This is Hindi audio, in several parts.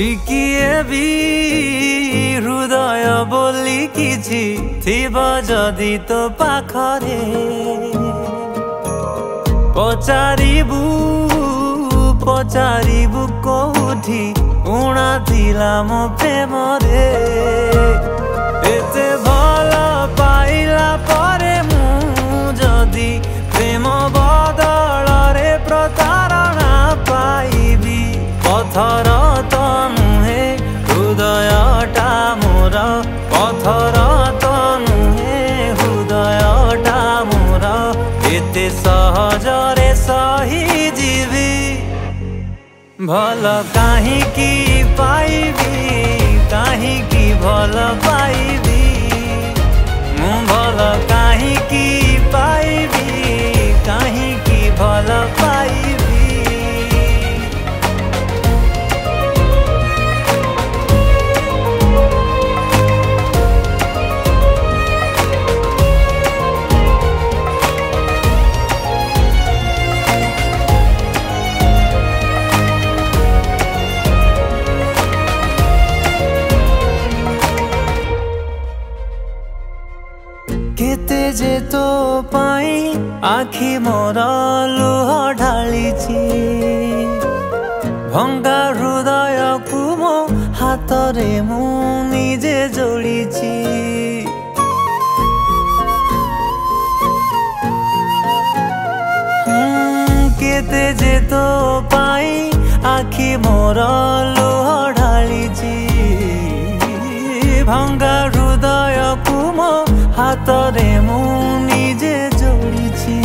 टिकिए भी हृदय बोली किछि थिबा जदि तो पाखरे पचारिबु पचारिबु कोठी उणा थिला मो प्रेम रे एते भल पाइला परे मु जदि प्रेम बदल रे प्रतारणा पाइबी पथर तो नुहे हृदयटा मोर पथर तो नुहे हृदयटा मोर एते सहजरे सही जीवी भल काहींकी पाइबी काहींकी भल पाइबी मु भल काहींकी पाइबी काहींकी भल पाइबी। केते जे तो पाई आखि मोर लुह ढालिछि भंगा हृदय को मो हाथ रे मु निजे जोड़िछि केते जे तो पाई आखि मोर लुह ढालिछि भंगा हृदय को मो हाथ रे मु निजे जोड़िछि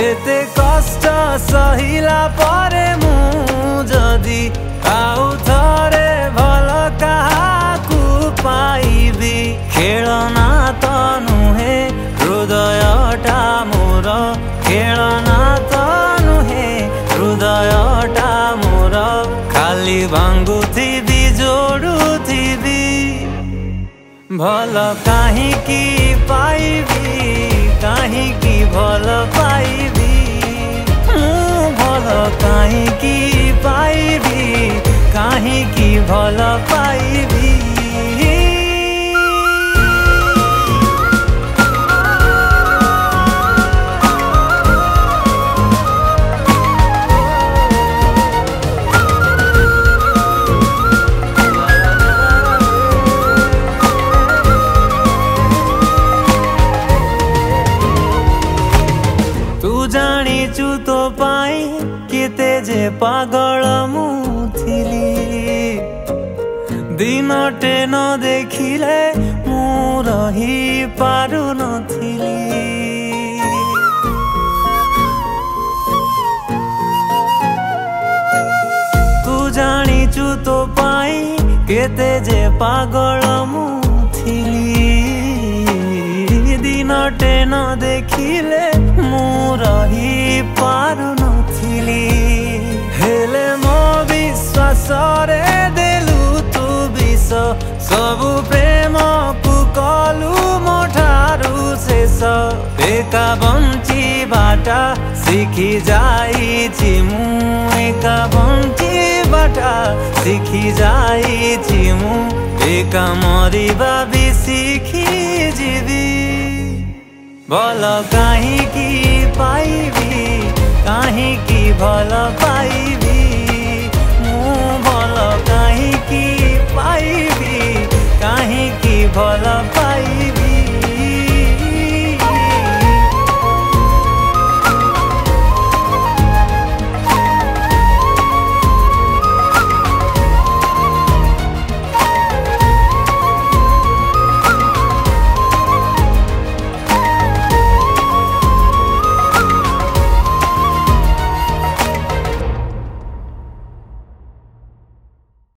एते कष्ट सहिला परे मु जदि आउ थरे भल काहाकू पाइबी खेलना तो नुहे हृदयटा मोर खेलना तो नुहे हृदयटा मोर खाली भांगुथिबी जोड़ुथिबी भल काहींकी पाइबी काहींकी भल पाइबी भल काहींकी पाइबी काहींकी भल पाइबी। जानिचु तो पाई केते जे पागल मु थिली दिनटे न देखिले मु रही पारु नथिली तू जानिचु तो पाई केते जे पागल मु थिली दिनटे न देखिले मु रही पारु नथिली हेले मो विश्वास रे देलु तू विष सबु प्रेम को कलु मो ठारु शेष एका बंची बाटा शिखी जाइछि मु एका बंची बाटा शिखी जाइछि मु एका मरिबा भी शिखी जीवी भल काहींकी पाइबी काहींकी भल पाइबी मु भल काहींकी पाइबी काहींकी भल पाइबी।